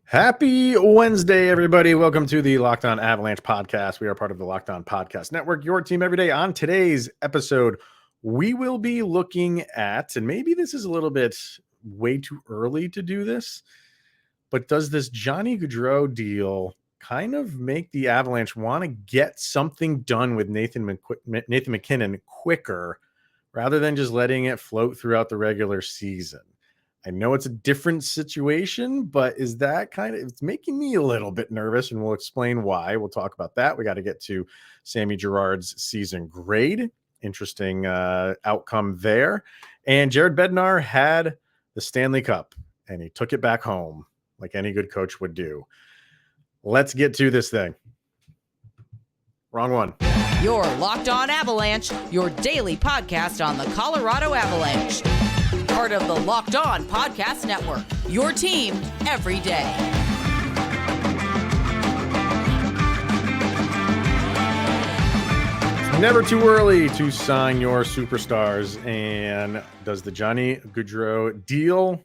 Happy Wednesday, everybody. Welcome to the Locked On Avalanche podcast. We are part of the Locked On Podcast Network, your team every day. On today's episode, we will be looking at, and maybe this is a little bit way too early to do this, but does this Johnny Gaudreau deal kind of make the Avalanche want to get something done with Nathan MacKinnon quicker rather than just letting it float throughout the regular season? I know it's a different situation, but is that it's making me a little bit nervous, and we'll explain why. We'll talk about that. We got to get to Sammy Girard's season grade. Interesting outcome there. And Jared Bednar had the Stanley Cup, and he took it back home like any good coach would do. Let's get to this thing. Wrong one. You're Locked On Avalanche, your daily podcast on the Colorado Avalanche. Part of the Locked On Podcast Network, your team every day. It's never too early to sign your superstars. And does the Johnny Gaudreau deal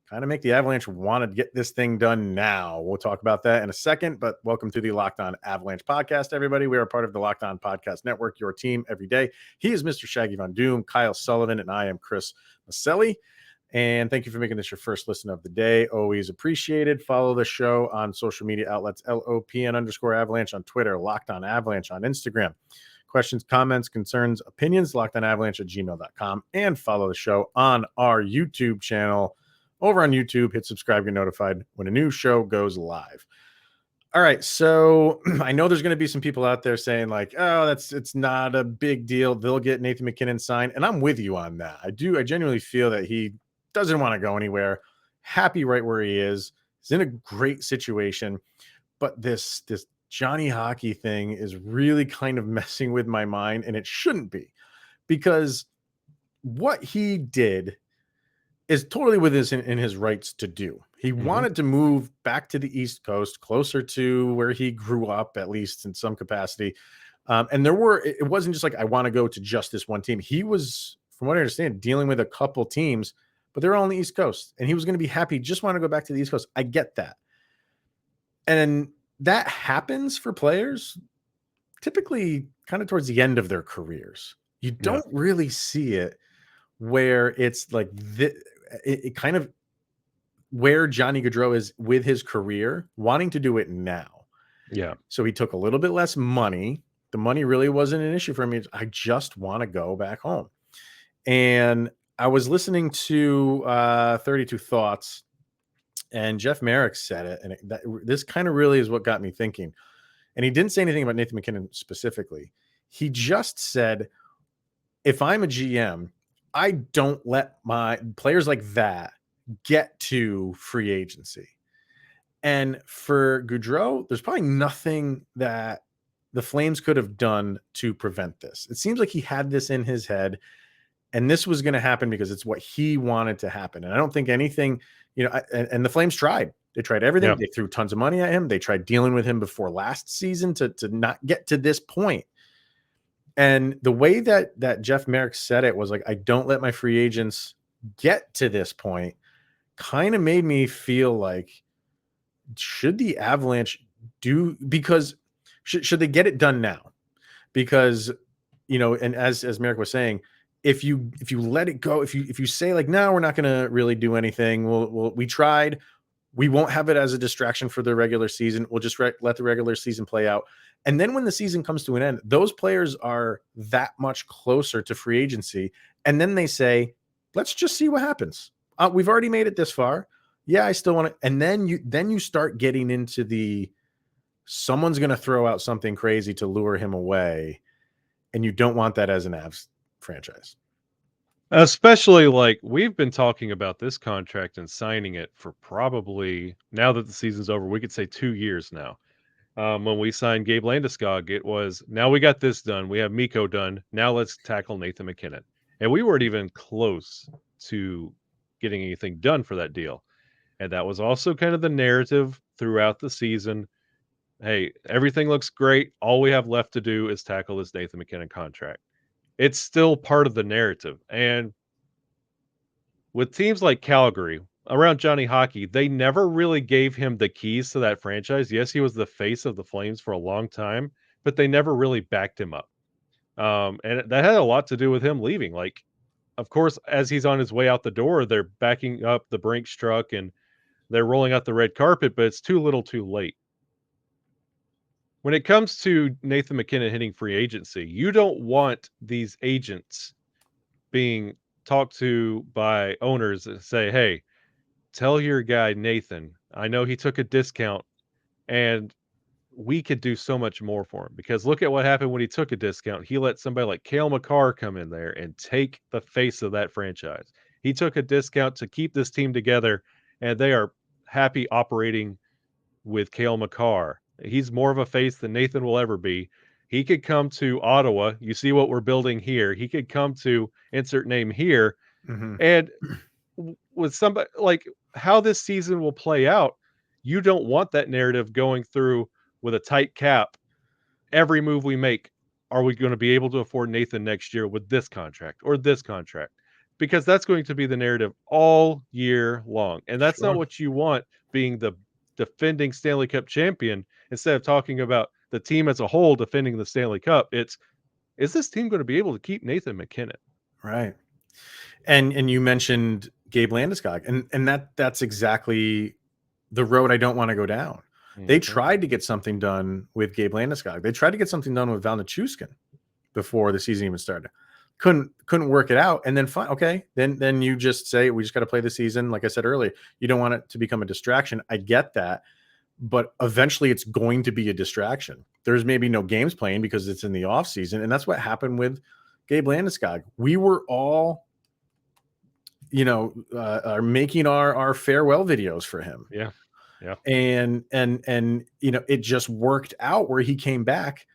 kind of make the Avalanche want to get this thing done now? We'll talk about that in a second, but welcome to the Locked On Avalanche podcast, everybody. We are part of the Locked On Podcast Network, your team every day. He is Mr. Shaggy Von Doom, Kyle Sullivan, and I am Chris Maselli. And thank you for making this your first listen of the day. Always appreciated. Follow the show on social media outlets, LOPN_Avalanche on Twitter, Locked On Avalanche on Instagram. Questions, comments, concerns, opinions, lockedonavalanche@gmail.com. And follow the show on our YouTube channel. Over on YouTube, hit subscribe, get notified when a new show goes live. All right, so I know there's going to be some people out there saying like, oh, it's not a big deal. They'll get Nathan MacKinnon signed, and I'm with you on that. I genuinely feel that he doesn't want to go anywhere. Happy right where he is. He's in a great situation, but this Johnny Hockey thing is really kind of messing with my mind, and it shouldn't be, because what he did is totally within his rights to do. He wanted to move back to the East Coast, closer to where he grew up, at least in some capacity. And it wasn't just like, I want to go to just this one team. He was, from what I understand, dealing with a couple teams, but they're all on the East Coast, and he was going to be happy. Just want to go back to the East Coast. I get that. And that happens for players typically kind of towards the end of their careers. You don't really see it where it's like it kind of where Johnny Gaudreau is with his career, wanting to do it now. Yeah. So he took a little bit less money. The money really wasn't an issue for me. I just want to go back home. And I was listening to 32 Thoughts, and Jeff Merrick said it. And this kind of really is what got me thinking. And he didn't say anything about Nathan MacKinnon specifically. He just said, if I'm a GM, I don't let my players like that get to free agency. And for Gaudreau, there's probably nothing that the Flames could have done to prevent this. It seems like he had this in his head, and this was going to happen because it's what he wanted to happen. And I don't think anything, and the Flames tried. They tried everything. Yeah. They threw tons of money at him. They tried dealing with him before last season to not get to this point. And the way that Jeff Merrick said it was like, I don't let my free agents get to this point, kind of made me feel like, should the Avalanche because should they get it done now? Because, and as Merrick was saying, if you let it go, if you say like, no, we're not going to really do anything. We tried, we won't have it as a distraction for the regular season. We'll just let the regular season play out. And then when the season comes to an end, those players are that much closer to free agency. And then they say, let's just see what happens. We've already made it this far. Yeah, I still want to. And then you start getting into someone's going to throw out something crazy to lure him away. And you don't want that as an Avs franchise. Especially like we've been talking about this contract and signing it for probably, now that the season's over, we could say 2 years now. When we signed Gabe Landeskog, it was, now we got this done. We have Mikko done. Now let's tackle Nathan MacKinnon. And we weren't even close to getting anything done for that deal. And that was also kind of the narrative throughout the season. Hey, everything looks great. All we have left to do is tackle this Nathan MacKinnon contract. It's still part of the narrative. And with teams like Calgary, around Johnny Hockey, they never really gave him the keys to that franchise. Yes, he was the face of the Flames for a long time, but they never really backed him up. And that had a lot to do with him leaving. Like, of course, as he's on his way out the door, they're backing up the Brinks truck and they're rolling out the red carpet, but it's too little too late. When it comes to Nathan MacKinnon hitting free agency, you don't want these agents being talked to by owners and say, hey, tell your guy Nathan, I know he took a discount and we could do so much more for him, because look at what happened when he took a discount. He let somebody like Cale Makar come in there and take the face of that franchise. He took a discount to keep this team together, and they are happy operating with Cale Makar. He's more of a face than Nathan will ever be. He could come to Ottawa. You see what we're building here. He could come to insert name here. Mhm. And with somebody like how this season will play out, you don't want that narrative going through with a tight cap. Every move we make, are we going to be able to afford Nathan next year with this contract or this contract? Because that's going to be the narrative all year long. And that's not Sure. what you want, being the defending Stanley Cup champion. Instead of talking about the team as a whole defending the Stanley Cup, it's, is this team going to be able to keep Nathan MacKinnon? Right. And you mentioned Gabe Landeskog, and that's exactly the road I don't want to go down. They tried to get something done with Gabe Landeskog. They tried to get something done with Val Nichushkin before the season even started. Couldn't work it out. And then fine, okay, then you just say we just got to play the season. Like I said earlier, you don't want it to become a distraction. I get that, but eventually it's going to be a distraction. There's maybe no games playing because it's in the off season, and that's what happened with Gabe Landeskog. We were all, are making our farewell videos for him. Yeah. Yeah. And it just worked out where he came back,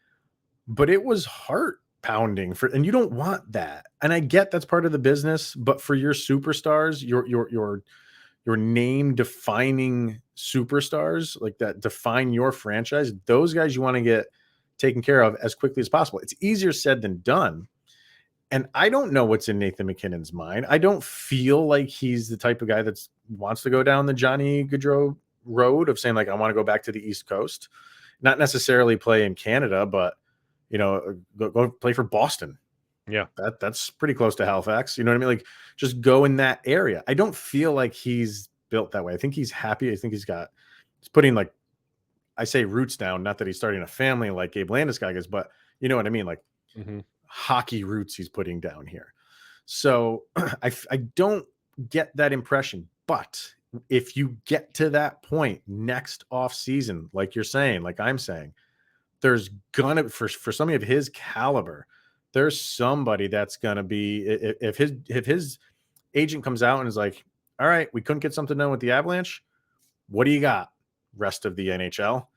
but it was heart pounding and you don't want that. And I get that's part of the business, but for your superstars, your name defining superstars like that define your franchise, those guys you want to get taken care of as quickly as possible. It's easier said than done. And I don't know what's in Nathan MacKinnon's mind. I don't feel like he's the type of guy that wants to go down the Johnny Gaudreau road of saying, like, I want to go back to the East Coast, not necessarily play in Canada, but, go play for Boston. Yeah. That's pretty close to Halifax. You know what I mean? Like, just go in that area. I don't feel like he's built that way. I think he's happy. I think he's putting, like, I say roots down, not that he's starting a family like Gabe Landeskog is, but you know what I mean? Like, hockey roots he's putting down here. So I don't get that impression. But if you get to that point next off season, like you're saying, like I'm saying, there's gonna for somebody of his caliber, there's somebody that's gonna be, if his agent comes out and is like, all right, we couldn't get something done with the Avalanche, what do you got? Rest of the NHL,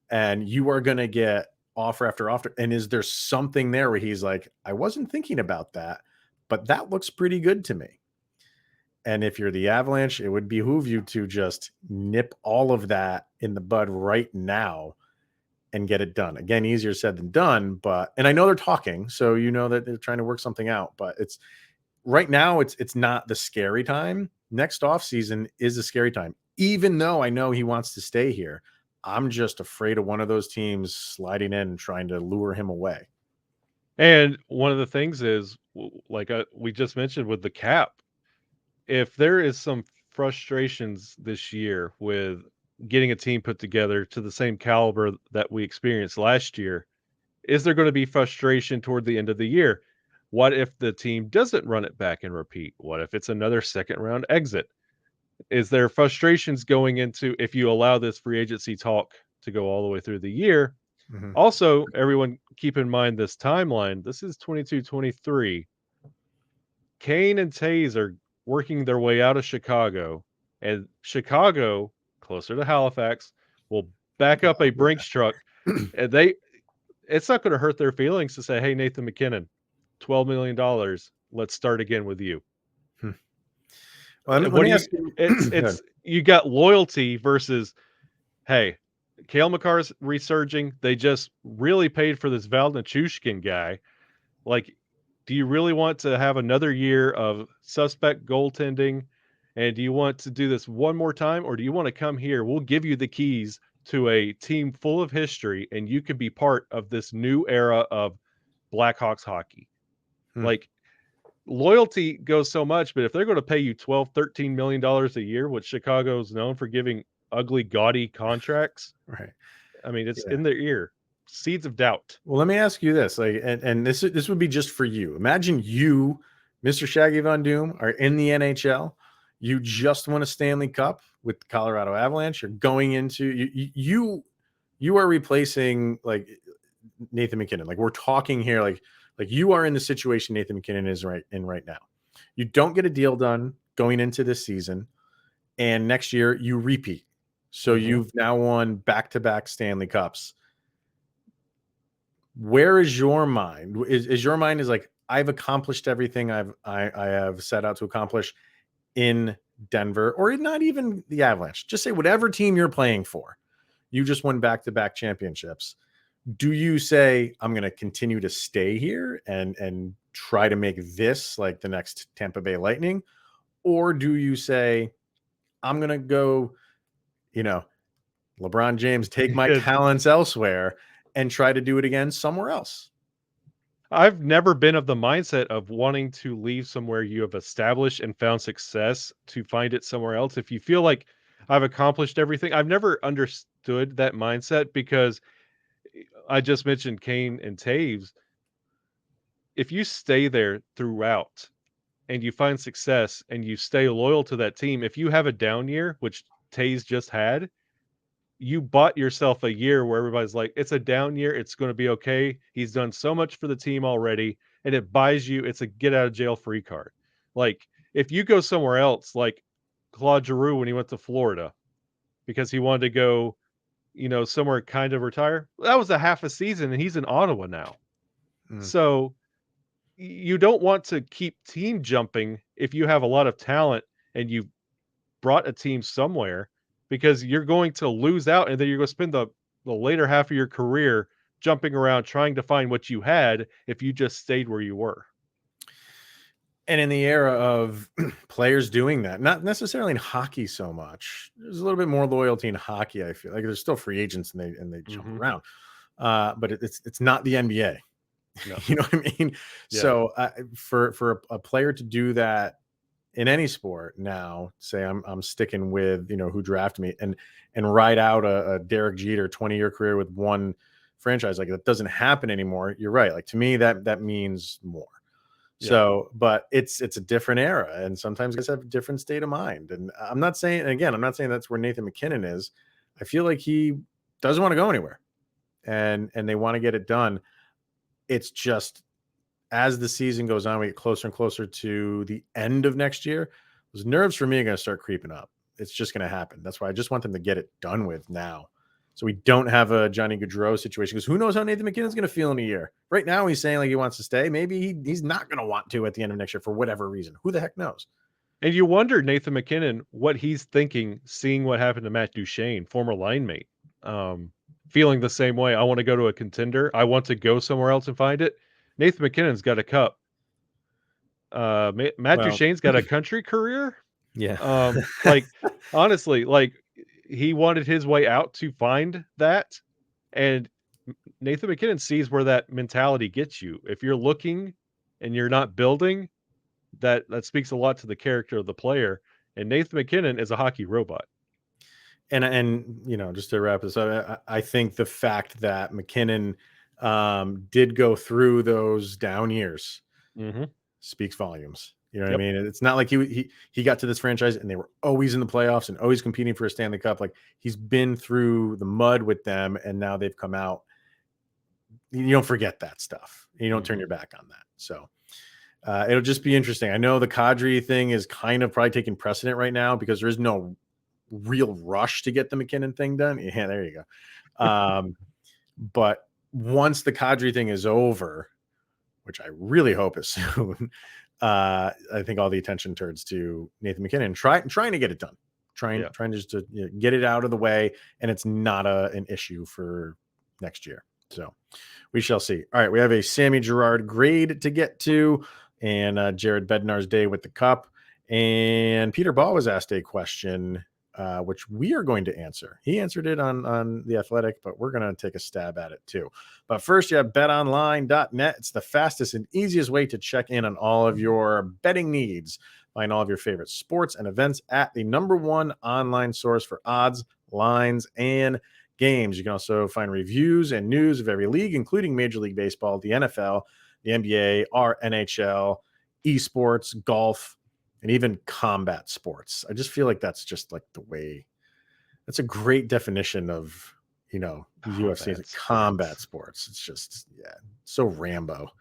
and you are gonna get offer after offer. And is there something there where he's like, I wasn't thinking about that, but that looks pretty good to me? And if you're the Avalanche, it would behoove you to just nip all of that in the bud right now and get it done. Again, easier said than done, and I know they're talking, so you know that they're trying to work something out, but it's right now it's not the scary time. Next off season is a scary time. Even though I know he wants to stay here, I'm just afraid of one of those teams sliding in and trying to lure him away. And one of the things is, like we just mentioned with the cap, if there is some frustrations this year with getting a team put together to the same caliber that we experienced last year, is there going to be frustration toward the end of the year? What if the team doesn't run it back and repeat? What if it's another second round exit? Is there frustrations going into, if you allow this free agency talk to go all the way through the year? Also, everyone keep in mind this timeline. This is 22-23. Kane and Taze are working their way out of Chicago, and Chicago, closer to Halifax, will back up a Brinks truck, and it's not going to hurt their feelings to say, hey, Nathan MacKinnon, $12 million, let's start again with you. Well, let me ask you, it's you got loyalty versus, hey, Cale Makar's resurging. They just really paid for this Val Nichushkin guy. Like, do you really want to have another year of suspect goaltending And do you want to do this one more time, or do you want to come here? We'll give you the keys to a team full of history, and you can be part of this new era of Blackhawks hockey. Hmm. Like, loyalty goes so much, but if they're going to pay you $12-13 million a year, which Chicago is known for giving ugly, gaudy contracts, Right. I mean, it's Yeah. in their ear. Seeds of doubt. Well, let me ask you this, like, and this would be just for you. Imagine you, Mr. Shaggy Von Doom, are in the NHL. You just won a Stanley Cup with the Colorado Avalanche. You're going into you are replacing like Nathan MacKinnon. Like we're talking here, like you are in the situation Nathan MacKinnon is right now. You don't get a deal done going into this season, and next year you repeat. So you've now won back-to-back Stanley Cups. Where is your mind? Is your mind is like, I've accomplished everything I have set out to accomplish in Denver, or not even the Avalanche. Just say whatever team you're playing for. You just won back-to-back championships. Do you say, I'm going to continue to stay here and try to make this like the next Tampa Bay Lightning? Or do you say, I'm going to go, LeBron James, take my talents elsewhere and try to do it again somewhere else? I've never been of the mindset of wanting to leave somewhere you have established and found success to find it somewhere else. If you feel like I've accomplished everything, I've never understood that mindset because I just mentioned Kane and Taves. If you stay there throughout and you find success and you stay loyal to that team, if you have a down year, which Taves just had, you bought yourself a year where everybody's like, it's a down year. It's going to be okay. He's done so much for the team already. And it buys you, it's a get out of jail free card. Like if you go somewhere else, like Claude Giroux when he went to Florida because he wanted to go, somewhere kind of retire. That was a half a season and he's in Ottawa now. So you don't want to keep team jumping if you have a lot of talent and you've brought a team somewhere, because you're going to lose out and then you're going to spend the later half of your career jumping around trying to find what you had if you just stayed where you were. And in the era of players doing that, not necessarily in hockey so much, there's a little bit more loyalty in hockey. I feel like there's still free agents and they jump around, but it's not the NBA. No. You know what I mean? Yeah. So for a player to do that in any sport now, say I'm sticking with who drafted me and ride out a Derek Jeter 20-year career with one franchise, like that doesn't happen anymore. You're right. Like to me that means more. Yeah. So, but it's a different era, and sometimes guys have a different state of mind. And I'm not saying that's where Nathan MacKinnon is. I feel like he doesn't want to go anywhere, and they want to get it done. It's just as the season goes on, we get closer and closer to the end of next year. Those nerves for me are going to start creeping up. It's just going to happen. That's why I just want them to get it done with now, so we don't have a Johnny Gaudreau situation, because who knows how Nathan MacKinnon's going to feel in a year. Right now, he's saying like he wants to stay. Maybe he's not going to want to at the end of next year for whatever reason. Who the heck knows? And you wonder, Nathan MacKinnon, what he's thinking, seeing what happened to Matt Duchene, former line mate, feeling the same way. I want to go to a contender. I want to go somewhere else and find it. Nathan MacKinnon's got a cup. Matt Duchene's got a country career. Yeah. Like honestly, like he wanted his way out to find that. And Nathan MacKinnon sees where that mentality gets you. If you're looking and you're not building, that speaks a lot to the character of the player. And Nathan MacKinnon is a hockey robot. And just to wrap this up, I think the fact that MacKinnon did go through those down years speaks volumes. You know what I mean? It's not like he got to this franchise and they were always in the playoffs and always competing for a Stanley Cup. Like he's been through the mud with them, and now they've come out. You don't forget that stuff. You don't turn your back on that. So it'll just be interesting. I know the Kadri thing is kind of probably taking precedent right now because there is no real rush to get the MacKinnon thing done. Yeah, there you go. But once the Kadri thing is over, which I really hope is soon, I think all the attention turns to Nathan MacKinnon trying to get it done, trying just to get it out of the way, and it's not an issue for next year. So we shall see. All right, we have a Sammy Girard grade to get to, and Jared Bednar's day with the cup. And Peter Ball was asked a question, which we are going to answer. He answered it on The Athletic, but we're going to take a stab at it too. But first, you have betonline.net. It's the fastest and easiest way to check in on all of your betting needs. Find all of your favorite sports and events at the #1 online source for odds, lines, and games. You can also find reviews and news of every league, including Major League Baseball, the NFL, the NBA, our NHL, esports, golf, and even combat sports. I just feel like that's just like the way. That's a great definition of, UFC is combat sports. It's just, so Rambo.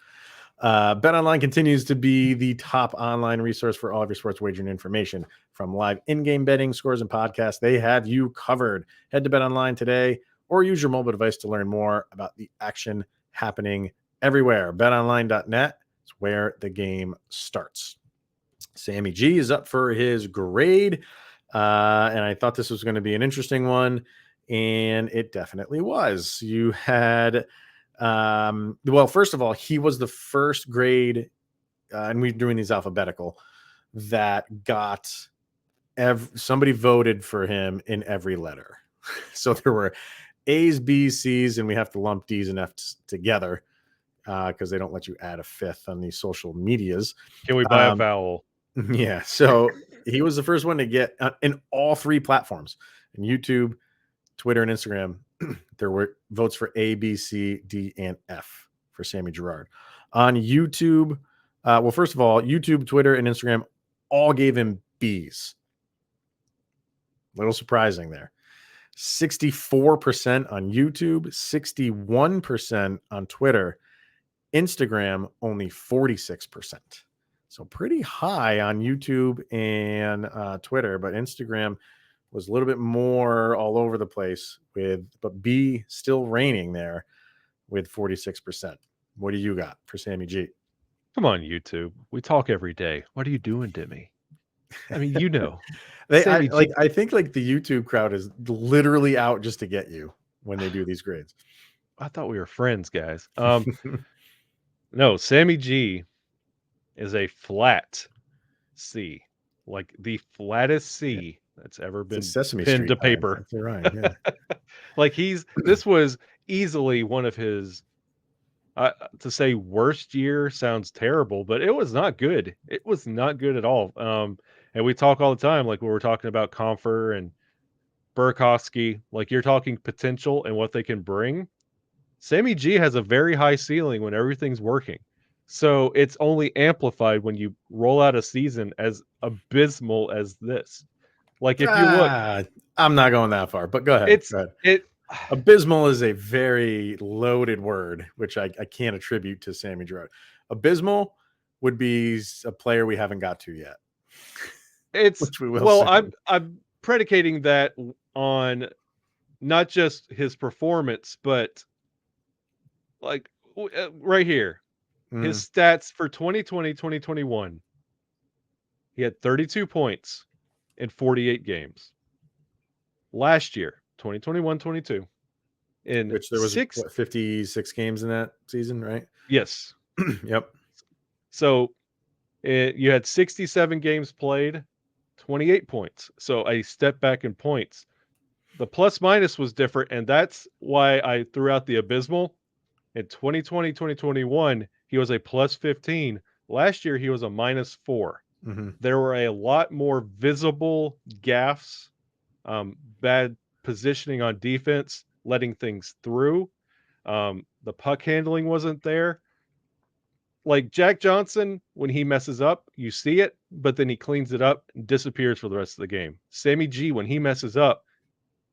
BetOnline continues to be the top online resource for all of your sports wagering information. From live in-game betting, scores, and podcasts, they have you covered. Head to BetOnline today or use your mobile device to learn more about the action happening everywhere. BetOnline.net is where the game starts. Sammy G is up for his grade, and I thought this was going to be an interesting one, and it definitely was. You had... well, first of all, he was the first grade, and we're doing these alphabetical, that got somebody voted for him in every letter. So there were A's, B's, C's, and we have to lump D's and F's together because they don't let you add a fifth on these social medias. Can we buy a vowel? Yeah. So he was the first one to get in all 3 platforms, in YouTube, Twitter, and Instagram. There were votes for A, B, C, D, and F for Sammy Girard. On YouTube, well, first of all, YouTube, Twitter, and Instagram all gave him Bs. Little surprising there. 64% on YouTube, 61% on Twitter, Instagram only 46%. So pretty high on YouTube and Twitter, but Instagram was a little bit more all over the place but B still reigning there with 46%. What do you got for Sammy G? Come on, YouTube. We talk every day. What are you doing to me? I mean, I think like the YouTube crowd is literally out just to get you when they do these grades. I thought we were friends, guys. No, Sammy G is a flat C, like the flattest C that's ever been Sesame pinned Street to paper. That's right. Yeah. Like this was easily one of his, to say worst year sounds terrible, but it was not good. It was not good at all. And we talk all the time, like when we're talking about Confer and Burakovsky, like you're talking potential and what they can bring. Sammy G has a very high ceiling when everything's working. So it's only amplified when you roll out a season as abysmal as this. Like if you look, I'm not going that far, but go ahead. Abysmal is a very loaded word, which I can't attribute to Sammy Girard. Abysmal would be a player we haven't got to yet. Which we will soon. I'm predicating that on not just his performance, but like right here, his stats for 2020, 2021. He had 32 points in 48 games. Last year, 2021, 22. In which there was 56 games in that season, right? Yes. Yep. So you had 67 games played, 28 points. So a step back in points. The plus minus was different, and that's why I threw out the abysmal. In 2020, 2021, he was a plus 15. Last year, he was a minus 4. Mm-hmm. There were a lot more visible gaffes, bad positioning on defense, letting things through. The puck handling wasn't there. Like Jack Johnson, when he messes up, you see it, but then he cleans it up and disappears for the rest of the game. Sammy G, when he messes up,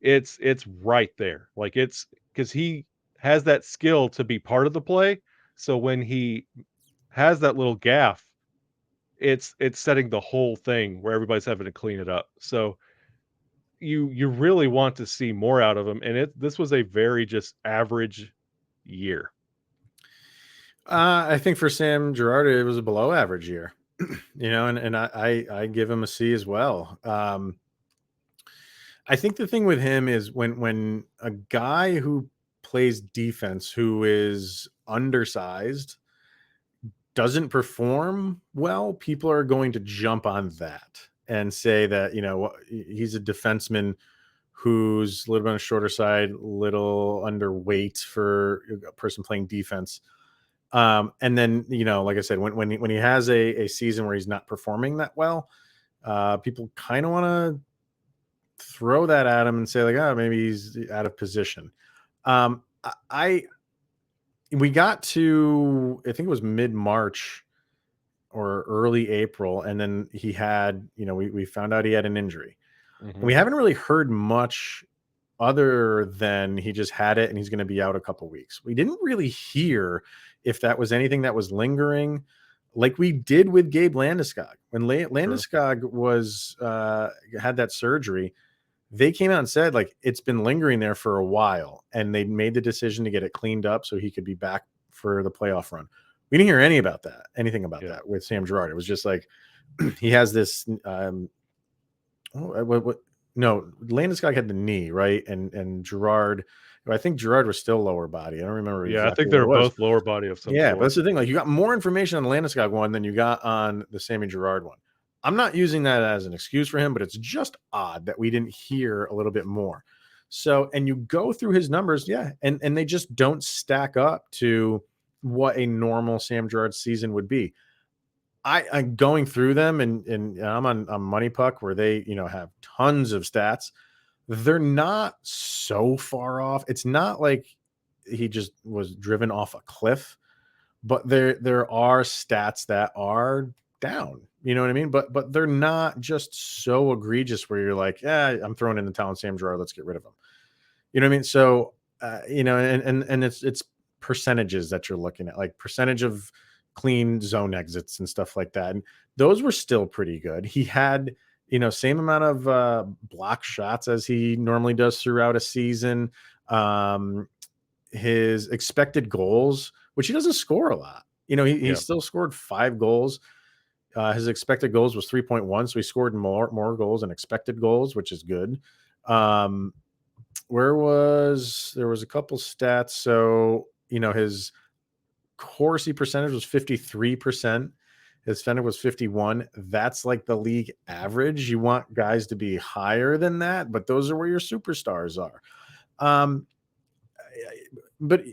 it's right there. Like it's because he has that skill to be part of the play. So when he has that little gaff, it's setting the whole thing where everybody's having to clean it up. So you really want to see more out of him, and this was a very just average year. I think for Sam Girard, it was a below average year, and I give him a C as well. I think the thing with him is when a guy who plays defense, who is undersized, doesn't perform well, people are going to jump on that and say that, he's a defenseman who's a little bit on the shorter side, little underweight for a person playing defense. And then, like I said, when he has a season where he's not performing that well, people kind of want to throw that at him and say like, oh, maybe he's out of position. We got to, I think it was mid-March or early April, and then he had, we found out he had an injury. Mhm. And we haven't really heard much other than he just had it and he's going to be out a couple weeks. We didn't really hear if that was anything that was lingering, like we did with Gabe Landeskog. When Landeskog was had that surgery, they came out and said like it's been lingering there for a while, and they made the decision to get it cleaned up so he could be back for the playoff run. We didn't hear anything about that with Sam Girard. It was just like he has this. No, Landeskog had the knee, right, and Girard. I think Girard was still lower body. I don't remember. Yeah, I think they're both lower body of some sort. But that's the thing. Like, you got more information on the Landeskog one than you got on the Sammy Girard one. I'm not using that as an excuse for him, but it's just odd that we didn't hear a little bit more. So, and you go through his numbers, and they just don't stack up to what a normal Sam Girard season would be. I'm going through them, and I'm on Money Puck where they, have tons of stats. They're not so far off. It's not like he just was driven off a cliff, but there are stats that are down. You know what I mean? But they're not just so egregious where you're like, I'm throwing in the towel on Sam Girard, let's get rid of him. You know what I mean? So and it's percentages that you're looking at, like percentage of clean zone exits and stuff like that. And those were still pretty good. He had, same amount of block shots as he normally does throughout a season. His expected goals, which he doesn't score a lot. He still scored 5 goals. His expected goals was 3.1. So he scored more goals than expected goals, which is good. There was a couple stats. So, his Corsi percentage was 53%. His Fender was 51. That's like the league average. You want guys to be higher than that, but those are where your superstars are. But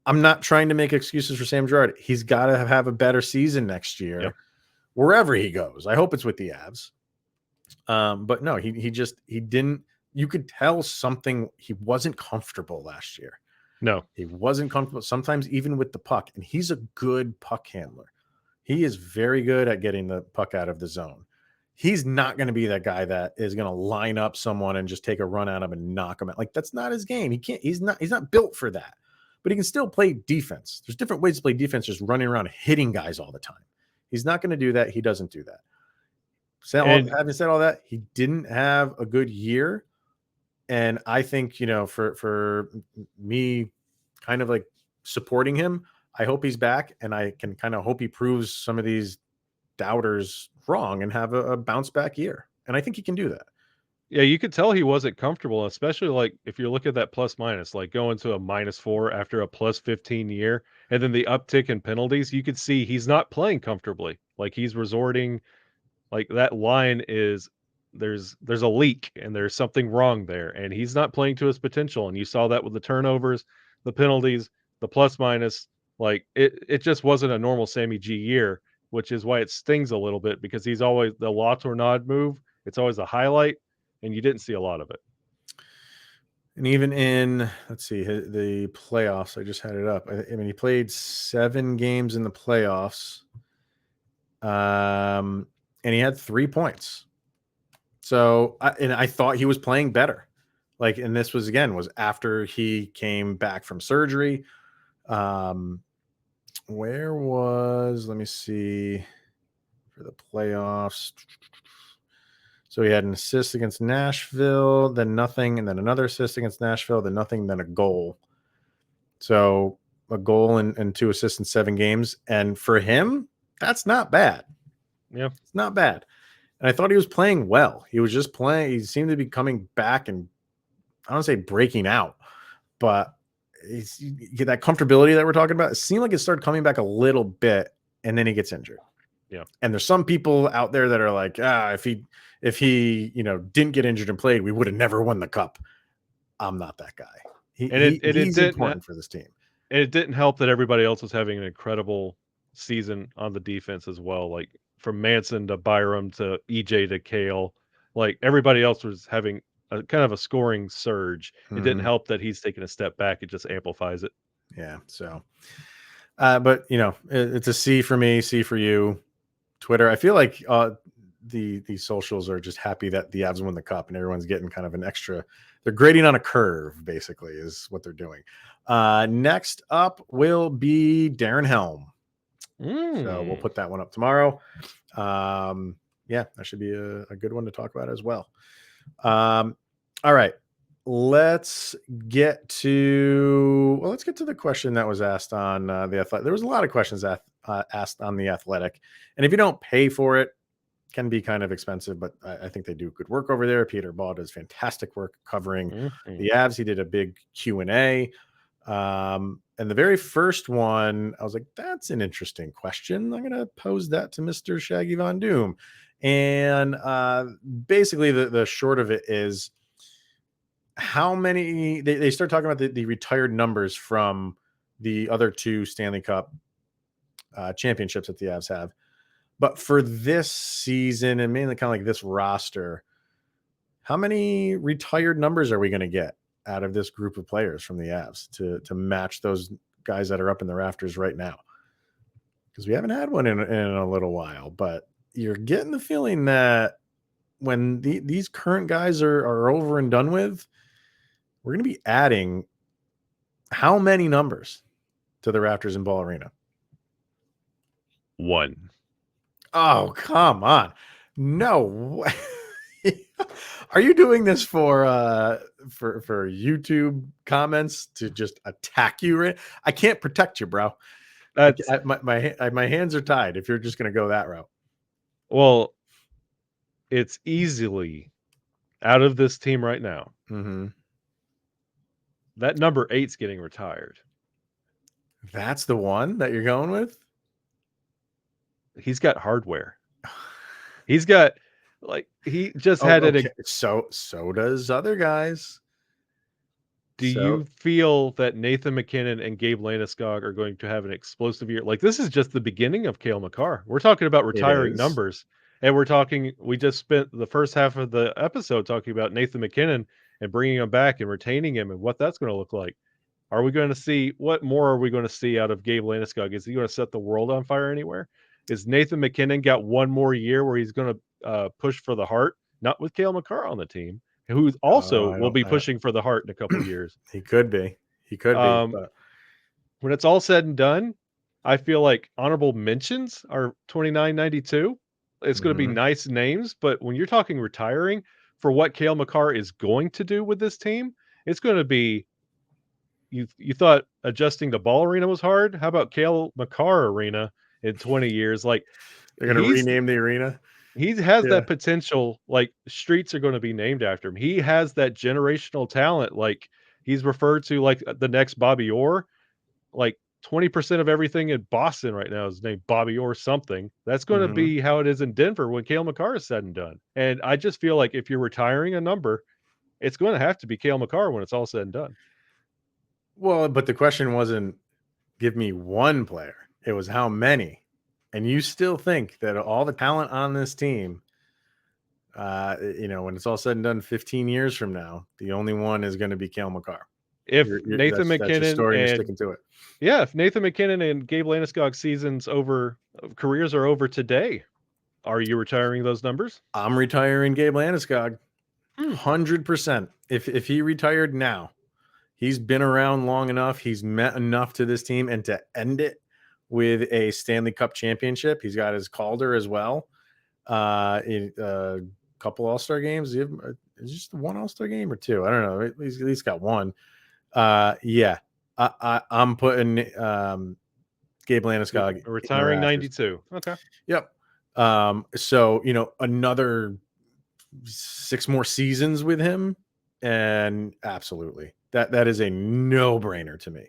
I'm not trying to make excuses for Sam Girard. He's got to have a better season next year, wherever he goes. I hope it's with the Avs. But no, he didn't. You could tell something. He wasn't comfortable last year. No, he wasn't comfortable. Sometimes even with the puck, and he's a good puck handler. He is very good at getting the puck out of the zone. He's not going to be that guy that is going to line up someone and just take a run at him and knock him out. Like, that's not his game. He's not built for that, but he can still play defense. There's different ways to play defense, just running around hitting guys all the time. He's not going to do that. He doesn't do that. Having said all that, he didn't have a good year. And I think, for me kind of like supporting him, I hope he's back, and I can kind of hope he proves some of these doubters wrong and have a bounce back year. And I think he can do that. Yeah, you could tell he wasn't comfortable, especially like if you look at that plus minus, like going to a -4 after a +15 year, and then the uptick in penalties, you could see he's not playing comfortably. Like, he's resorting, like that line is there's a leak and there's something wrong there, and he's not playing to his potential. And you saw that with the turnovers, the penalties, the plus minus. Like, it just wasn't a normal Sammy G year, which is why it stings a little bit, because he's always the lots or nod move. It's always a highlight, and you didn't see a lot of it. And even in, let's see, the playoffs, I just had it up. I mean, he played 7 games in the playoffs, and he had 3 points. So, I thought he was playing better. Like, and this was after he came back from surgery. Let me see, for the playoffs. So he had an assist against Nashville, then nothing, and then another assist against Nashville, then nothing, then a goal. So a goal and 2 assists in 7 games. And for him, that's not bad. Yeah. It's not bad. And I thought he was playing well. He was just playing. He seemed to be coming back, and I don't say breaking out, but that comfortability that we're talking about, it seemed like it started coming back a little bit and then he gets injured. Yeah. And there's some people out there that are like, if he didn't get injured and played, we would have never won the cup. I'm not that guy. He's important for this team. And it didn't help that everybody else was having an incredible season on the defense as well. Like from Manson to Byram to EJ to Kale, like everybody else was having a kind of a scoring surge. It didn't help that he's taking a step back. It just amplifies it. Yeah. So, but it's a C for me, C for you. Twitter. I feel like the socials are just happy that the Avs won the cup and everyone's getting kind of an extra. They're grading on a curve, basically, is what they're doing. Next up will be Darren Helm. So we'll put that one up tomorrow. Yeah, that should be a good one to talk about as well. All right. Let's get to the question that was asked on the Athletic. There was a lot of questions asked on the Athletic, and if you don't pay for it, can be kind of expensive, but I think they do good work over there. Peter Ball does fantastic work covering the Avs. He did a big Q&A. And the very first one, I was like, that's an interesting question. I'm going to pose that to Mr. Shaggy Von Doom. And basically the short of it is how many they start talking about the retired numbers from the other two Stanley Cup championships that the Avs have. But for this season and mainly kind of like this roster, how many retired numbers are we going to get out of this group of players from the Avs to match those guys that are up in the rafters right now? Because we haven't had one in a little while, but you're getting the feeling that when these current guys are over and done with, we're going to be adding how many numbers to the Raptors and Ball Arena? 1. Oh, come on. No. Are you doing this for YouTube comments to just attack you? I can't protect you, bro. My hands are tied if you're just going to go that route. Well, it's easily out of this team right now. Mm-hmm. That number 8's getting retired. That's the one that you're going with? He's got hardware. He's got he just had it. So does other guys. Do you feel that Nathan MacKinnon and Gabe Landeskog are going to have an explosive year? Like this is just the beginning of Cale Makar. We're talking about retiring numbers, and we just spent the first half of the episode talking about Nathan MacKinnon and bringing him back and retaining him and what that's going to look like. Are we going to see what more are we going to see out of Gabe Landeskog? Is he going to set the world on fire anywhere? Is Nathan MacKinnon got one more year where he's going to push for the Hart? Not with Cale Makar on the team, who also will be pushing for the Hart in a couple of years. He could be. But when it's all said and done, I feel like honorable mentions are 2992. It's going to be nice names, but when you're talking retiring for what Cale Makar is going to do with this team, it's going to be. You thought adjusting the Ball Arena was hard? How about Cale Makar Arena in 20 years? Like they're going to rename the arena. He has that potential. Like streets are going to be named after him. He has that generational talent. Like he's referred to like the next Bobby Orr. Like 20% of everything in Boston right now is named Bobby Orr something. That's going to be how it is in Denver when Cale Makar is said and done. And I just feel like if you're retiring a number, it's going to have to be Cale Makar when it's all said and done. Well, but the question wasn't give me one player. It was how many. And you still think that all the talent on this team, when it's all said and done 15 years from now, the only one is going to be Cale Makar. If Nathan MacKinnon that's your story, and you're sticking to it. Yeah, if Nathan MacKinnon and Gabe Landeskog careers are over today, are you retiring those numbers? I'm retiring Gabe Landeskog 100%. If he retired now, he's been around long enough. He's meant enough to this team, and to end it with a Stanley Cup championship. He's got his Calder as well. In a couple All-Star games. Is just one All-Star game or two? I don't know. He's at least got one. I'm putting Gabe Landeskog retiring 92. Okay. Yep. So another 6 more seasons with him, and absolutely that is a no-brainer to me.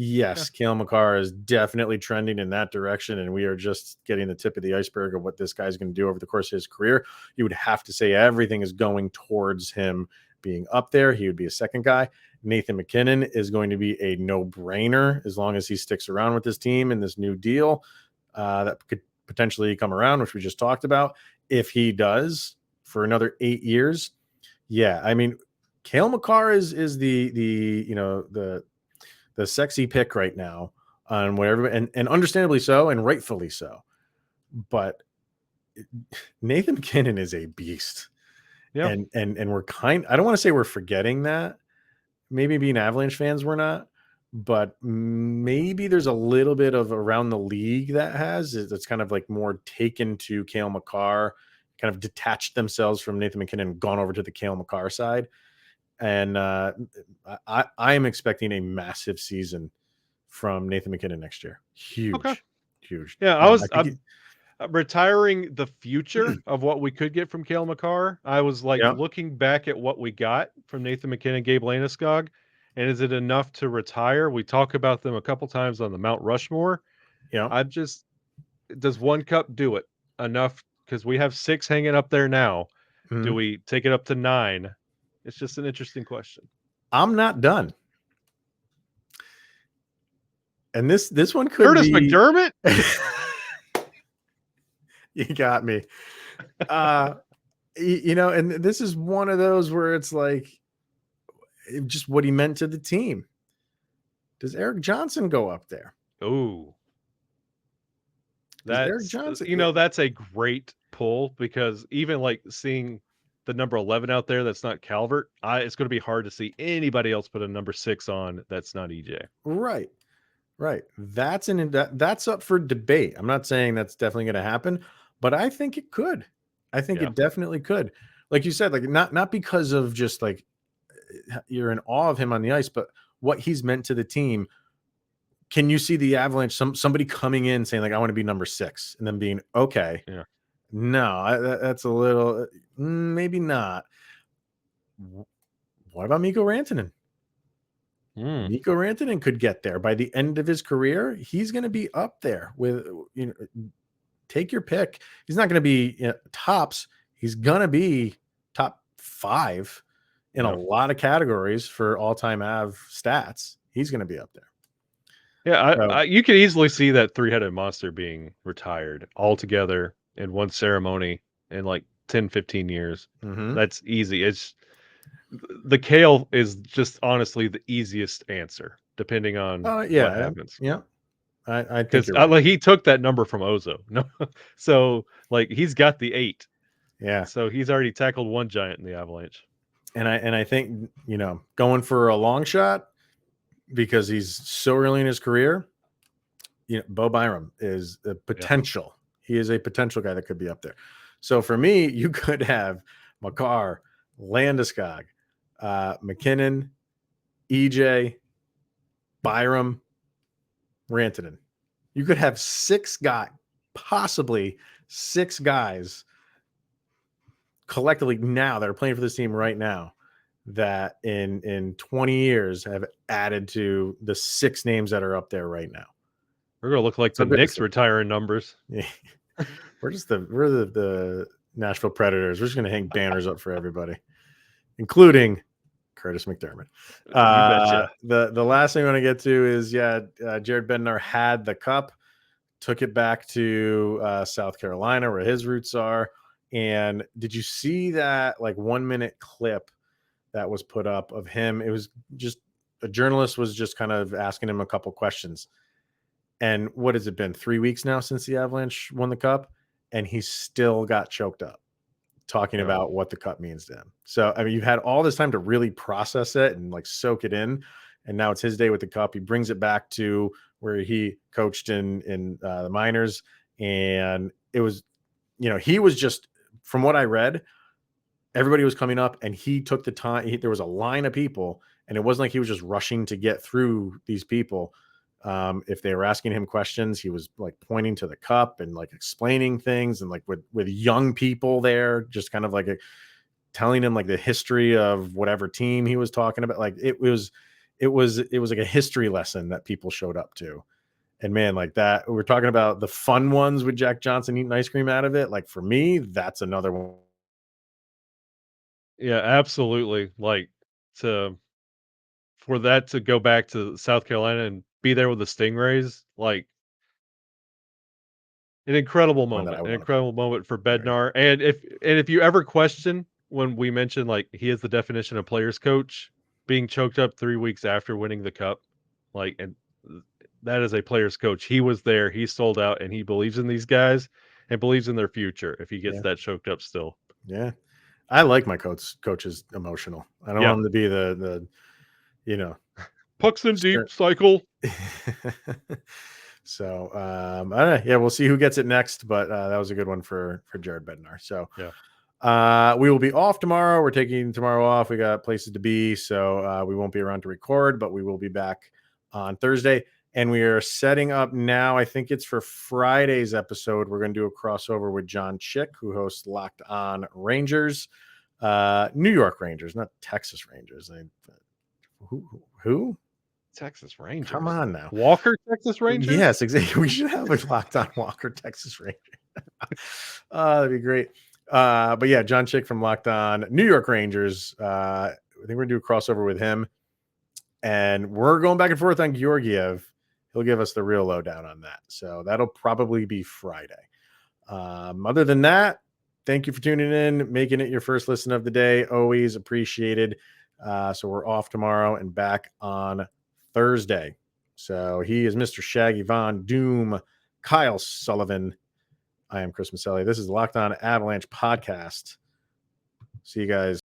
Yes, Cale Makar is definitely trending in that direction, and we are just getting the tip of the iceberg of what this guy's going to do over the course of his career. You would have to say everything is going towards him being up there. He would be a second guy. Nathan MacKinnon is going to be a no-brainer as long as he sticks around with this team in this new deal that could potentially come around, which we just talked about. If he does for another 8 years, yeah, I mean, Cale Makar is the sexy pick right now on whatever, and understandably so, and rightfully so. But Nathan MacKinnon is a beast. Yeah. And we're I don't want to say we're forgetting that. Maybe being Avalanche fans, we're not, but maybe there's a little bit of around the league that's kind of like more taken to Cale Makar, kind of detached themselves from Nathan MacKinnon, gone over to the Cale Makar side. And I am expecting a massive season from Nathan MacKinnon next year. Huge, Okay. huge. Yeah, I'm retiring the future of what we could get from Cale Makar. I was like looking back at what we got from Nathan MacKinnon, Gabe Landeskog, and is it enough to retire? We talk about them a couple times on the Mount Rushmore. Yeah. Does one cup do it enough? Because we have 6 hanging up there now. Mm-hmm. Do we take it up to 9? It's just an interesting question. I'm not done. And this one could Curtis be McDermott. You got me. And this is one of those where it's like just what he meant to the team. Does Eric Johnson go up there? Oh, Eric Johnson. That's a great pull, because even like seeing the number 11 out there, that's not Calvert. It's going to be hard to see anybody else put a number 6 on that's not EJ. Right. That's up for debate. I'm not saying that's definitely going to happen, but I think it could. I think it definitely could. Like you said, like not because of just like you're in awe of him on the ice, but what he's meant to the team. Can you see the Avalanche, somebody coming in saying like, I want to be number 6, and then being okay? Yeah. No, that's a little, maybe not. What about Mikko Rantanen? Mikko Rantanen could get there by the end of his career. He's going to be up there with, take your pick. He's not going to be tops. He's going to be top 5 in a lot of categories for all-time Av stats. He's going to be up there. Yeah, you could easily see that 3-headed monster being retired altogether in one ceremony in like 10, 15 years. Mm-hmm. That's easy. It's the Cale is just honestly the easiest answer, depending on what happens. Yeah, I think like he took that number from Ozo. No, so like he's got the 8. Yeah, so he's already tackled one giant in the Avalanche. And I think going for a long shot, because he's so early in his career, Bo Byram is a potential. He is a potential guy that could be up there. So for me, you could have Makar, Landeskog, MacKinnon, EJ, Byram, Rantanen. You could have 6 possibly 6 guys collectively now that are playing for this team right now that in 20 years have added to the 6 names that are up there right now. We're gonna look like the Knicks retiring numbers. Yeah. We're the Nashville Predators. We're just gonna hang banners up for everybody, including Curtis McDermott. The last thing I want to get to is Jared Bednar had the cup, took it back to South Carolina where his roots are. And did you see that like 1-minute clip that was put up of him? It was just a journalist was just kind of asking him a couple questions. And what has it been? 3 weeks now since the Avalanche won the cup, and he still got choked up talking about what the cup means to him. So, I mean, you've had all this time to really process it and like soak it in. And now it's his day with the cup. He brings it back to where he coached in the minors. And it was, he was just, from what I read, everybody was coming up and he took the time. There was a line of people, and it wasn't like he was just rushing to get through these people. If they were asking him questions, he was like pointing to the cup and like explaining things, and like with young people there, just kind of like telling him like the history of whatever team he was talking about. Like it was it was like a history lesson that people showed up to. And man, like that, we're talking about the fun ones with Jack Johnson eating ice cream out of it. Like for me, that's another one. Yeah, absolutely. Like to for that to go back to South Carolina and be there with the Stingrays, like That I an would want to incredible moment for very Bednar. And if you ever question when we mentioned like he is the definition of players coach, being choked up 3 weeks after winning the cup, like and that is a players coach. He was there, he sold out, and he believes in these guys and believes in their future if he gets yeah. that choked up still. Yeah. I like my coaches emotional. I don't Yeah. want him to be the you know, Pucks in stern. deep cycle. So I don't know. Yeah, we'll see who gets it next, but that was a good one for Jared Bednar. So Yeah. we will be off tomorrow. We're taking tomorrow off. We got places to be, so we won't be around to record, but we will be back on Thursday. And we are setting up now. I think it's for Friday's episode. We're going to do a crossover with John Chick, who hosts Locked On Rangers, New York Rangers, not Texas Rangers. Who? Texas Rangers. Come on now. Walker, Texas Rangers? Yes, exactly. We should have a Locked On Walker, Texas Ranger. That'd be great. But yeah, John Chick from Locked On New York Rangers. I think we're gonna do a crossover with him, and we're going back and forth on Georgiev. He'll give us the real lowdown on that. So that'll probably be Friday. Other than that, thank you for tuning in, making it your first listen of the day. Always appreciated. So we're off tomorrow and back on Thursday. So he is Mr. Shaggy Von Doom, Kyle Sullivan. I am Chris Maselli. This is Locked On Avalanche podcast. See you guys.